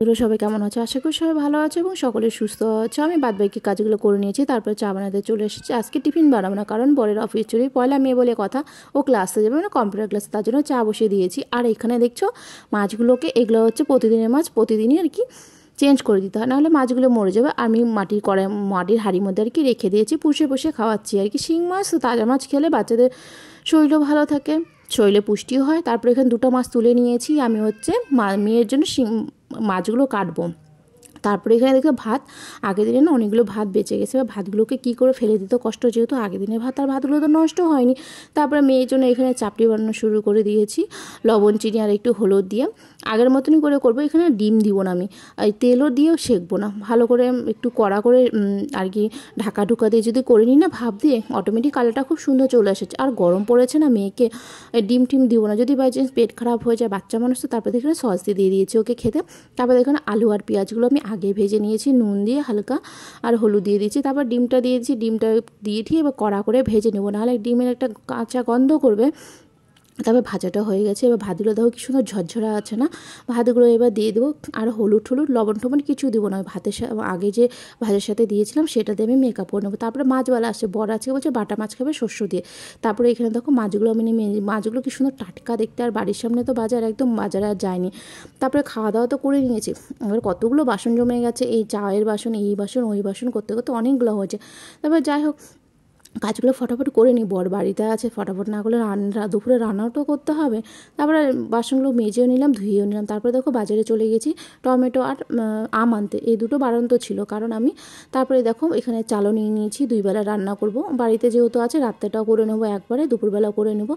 এগুলো সবাই কেমন আছে? আশা করি সবাই ভালো আছে এবং সকলে সুস্থ আছে। আমি বাদবাকি কাজগুলো করে নিয়েছি, তারপরে চা বানাতে চলে এসেছি। আজকে টিফিন বানাবো না, কারণ বরের অফিস চলে পয়লা মেয়ে বলে কথা, ও ক্লাসে যাবে, মানে কম্পিউটার ক্লাসে, তার জন্য চা বসিয়ে দিয়েছি। আর এখানে দেখছো মাছগুলোকে, এগুলো হচ্ছে প্রতিদিনের মাছ, প্রতিদিনই আর কি চেঞ্জ করে দিতে হয়, নাহলে মাছগুলো মরে যাবে। আমি মাটির হাঁড়ির মধ্যে আর কি রেখে দিয়েছি, পুষে পুষে খাওয়াচ্ছি আর কি। শিং মাছ, তাজা মাছ খেলে বাচ্চাদের শরীরও ভালো থাকে, শরীরে পুষ্টিও হয়। তারপরে এখানে দুটো মাছ তুলে নিয়েছি, আমি হচ্ছে মেয়ের জন্য মাছগুলো কাটবো। তারপরে এখানে দেখো ভাত, আগের দিনে না অনেকগুলো ভাত বেঁচে গেছে, বা ভাতগুলোকে কী করে ফেলে দিতে কষ্ট, যেহেতু আগের দিনের ভাত, আর ভাতগুলো তো নষ্ট হয়নি। তারপরে মেয়ের জন্য এখানে চাপড়ি বানানো শুরু করে দিয়েছি, লবণ চিনি আর একটু হলুদ দিয়ে। আগের মতনই করে করবো, এখানে ডিম দিব না আমি, আর তেলও দিয়েও সেঁকবো না, ভালো করে একটু কড়া করে আর কি ঢাকা ঢুকা দিয়ে যদি করে নিই না ভাপ দিয়ে, অটোমেটিক কালারটা খুব সুন্দর চলে এসেছে। আর গরম পড়েছে না, মেয়েকে ডিম টিম দিব না, যদি বাই চান্স পেট খারাপ হয়ে যায়, বাচ্চা মানুষ তো। তারপরে এখানে সস দিয়ে দিয়েছি ওকে খেতে। তারপরে এখানে আলু আর পেঁয়াজগুলো আমি আগে ভেজে নিয়েছি, নুন দিয়ে হালকা, আর হলুদ দিয়ে দিয়েছি। তারপর ডিমটা দিয়েছি, ডিমটা দিয়ে ঠিক এবার কড়া করে ভেজে নেবো, নাহলে ডিমের একটা কাঁচা গন্ধ করবে। তারপর ভাজাটা হয়ে গেছে, এবার ভাতগুলো দেখো কি সুন্দর ঝরঝরা আছে না, ভাতগুলো এবার দিয়ে দেবো। আর হলুদ লবণ টবণ কিছু দেবো না, ভাতের আগে যে ভাতের সাথে দিয়েছিলাম সেটা দিয়ে আমি মেকআপ করে নেবো। তারপরে মাছওয়ালা আসছে, বড় আজকে বলছে বাটা মাছ খাবে শস্য দিয়ে। তারপরে এখানে দেখো মাছগুলো আমি নিয়ে, মাছগুলো কি সুন্দর টাটকা দেখতে, আর বাড়ির সামনে তো বাজার, একদম বাজারে আর যায়নি। তারপরে খাওয়া দাওয়া তো করে নিয়েছি, এবার কতগুলো বাসন জমে গেছে, এই চায়ের বাসন, এই বাসন, ওই বাসন করতে করতে অনেকগুলো হয়েছে। তারপর যাই হোক, কাজগুলো ফটাফট করে নিই, বর বাড়িতে আছে, ফটাফট না করলে দুপুরে রান্নাও করতে হবে। তারপরে বাসনগুলো মেজেও নিলাম, ধুয়েও নিলাম। তারপরে দেখো বাজারে চলে গেছি টমেটো আর আম আনতে, এই দুটো বাড়ন্ত ছিল, কারণ আমি তারপরে দেখো এখানে চালও নিয়ে নিয়েছি, 2 বেলা রান্না করব, বাড়িতে যেহেতু আছে, রাত্রেটাও করে নেবো একবারে, দুপুরবেলাও করে নেবো,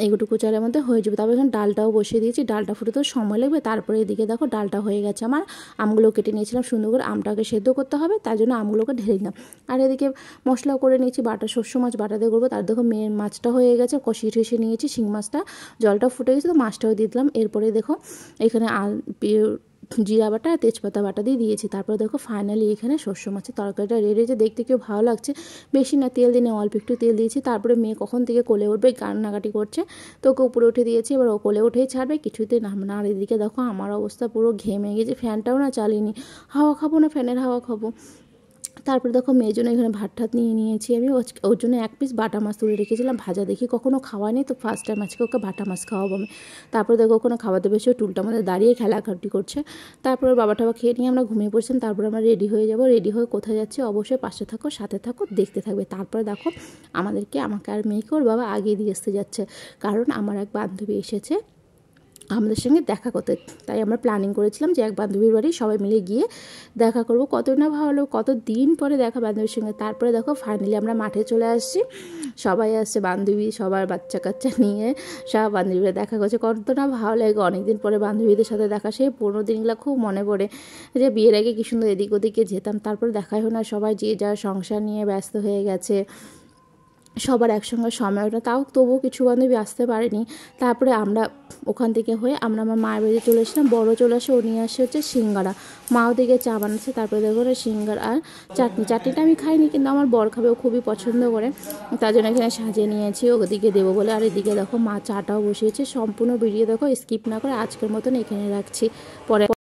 এইটুকু চালের মধ্যে হয়ে যাবে। তারপরে এখানে ডালটাও বসিয়ে দিয়েছি, ডালটা ফুটে তো সময় লাগবে। তারপরে এদিকে দেখো ডালটা হয়ে গেছে আমার, আমগুলো কেটে নিয়েছিলাম সুন্দর করে, আমটাকে সেদ্ধ করতে হবে, তার জন্য আমগুলোকে ঢেলে দিলাম। আর এদিকে মশলাও করে নিয়েছি, শস্য মাছ বাটা দিয়ে করবো। তার দেখো মেয়ের মাছটা হয়ে গেছে, কষিয়ে ঠেসে নিয়েছি, শিং মাছটা জলটা ফুটে গেছে, তো মাছটাও দিয়ে দিলাম। এরপরে দেখো এখানে জিরা বাটা আর তেজপাতা বাটা দিয়ে দিয়েছি। তারপরে দেখো ফাইনালি এখানে শস্য মাছের তরকারিটা রেডি হয়েছে, দেখতে কেউ ভালো লাগছে, বেশি না তেল দিনে, অল্প একটু তেল দিয়েছি। তারপরে মেয়ে কখন থেকে কোলে উঠবে, কান্নাকাটি করছে, তো ওকে উপরে উঠে দিয়েছি, এবার ও কোলে উঠেই ছাড়বে, কিছুতে নামবে না। আর এদিকে দেখো আমার অবস্থা পুরো ঘেমে গেছে, ফ্যানটাও না চালিয়ে, হাওয়া খাবো না, ফ্যানের হাওয়া খাবো। তারপরে দেখো মেয়ের জন্য এখানে ভাত ঠাত নিয়ে নিয়েছি আমি, ওর জন্য 1 পিস বাটা মাছ তুলে রেখেছিলাম, ভাজা দেখি কখনো খাওয়ায়নি, তো ফার্স্ট টাইম আজকে ওকে বাটা মাছ খাওয়াবো আমি। তারপরে দেখো ওখানে খাওয়াতে বেশি, টুলটার মধ্যে দাঁড়িয়ে খেলাখাটি করছে। তারপরে বাবা টাবা খেয়ে নিয়ে আমরা ঘুমিয়ে পড়ছিলাম। তারপরে আমরা রেডি হয়ে যাব, রেডি হয়ে কোথায় যাচ্ছি অবশ্যই পাশে থাকো, সাথে থাকো, দেখতে থাকবে। তারপরে দেখো আমাকে আর মেয়েকে ওর বাবা আগিয়ে দিয়ে আসতে যাচ্ছে, কারণ আমার এক বান্ধবী এসেছে আমাদের সঙ্গে দেখা করতে। তাই আমরা প্ল্যানিং করেছিলাম যে এক বান্ধবীর বাড়ি সবাই মিলে গিয়ে দেখা করব, কত না ভালো, কত দিন পরে দেখা বান্ধবীর সঙ্গে। তারপরে দেখো ফাইনালি আমরা মাঠে চলে আসছি, সবাই আসছে, বান্ধবী সবার বাচ্চা কাচ্চা নিয়ে সব বান্ধবীরা দেখা করছে, কত না ভালো লাগে অনেকদিন পরে বান্ধবীদের সাথে দেখা, সেই 15 দিনগুলো খুব মনে পড়ে, যে বিয়ের আগে কি সুন্দর এদিক ওদিকে যেতাম। তারপরে দেখাই হয় না, সবাই যে যার সংসার নিয়ে ব্যস্ত হয়ে গেছে, সবার একসঙ্গে সময় ওঠা, তাও তবুও কিছু বান্ধবী আসতে পারেনি। তারপরে আমরা ওখান থেকে হয়ে আমরা আমার মায়ের বাড়িতে চলে এসেছিলাম, বড় চলে আসে, ও নিয়ে আসে হচ্ছে সিঙ্গারা, মাও দিকে চা বানাচ্ছে। তারপরে দেখো সিঙ্গারা আর চাটনিটা আমি খাইনি, কিন্তু আমার বর খাবে, ও খুবই পছন্দ করে, তার জন্য এখানে সাজিয়ে নিয়েছি ওদিকে দেবো বলে। আর এদিকে দেখো মা চাটাও বসিয়েছে। সম্পূর্ণ ভিডিও দেখো, স্কিপ না করে আজকের মতন এখানে রাখছি, পরে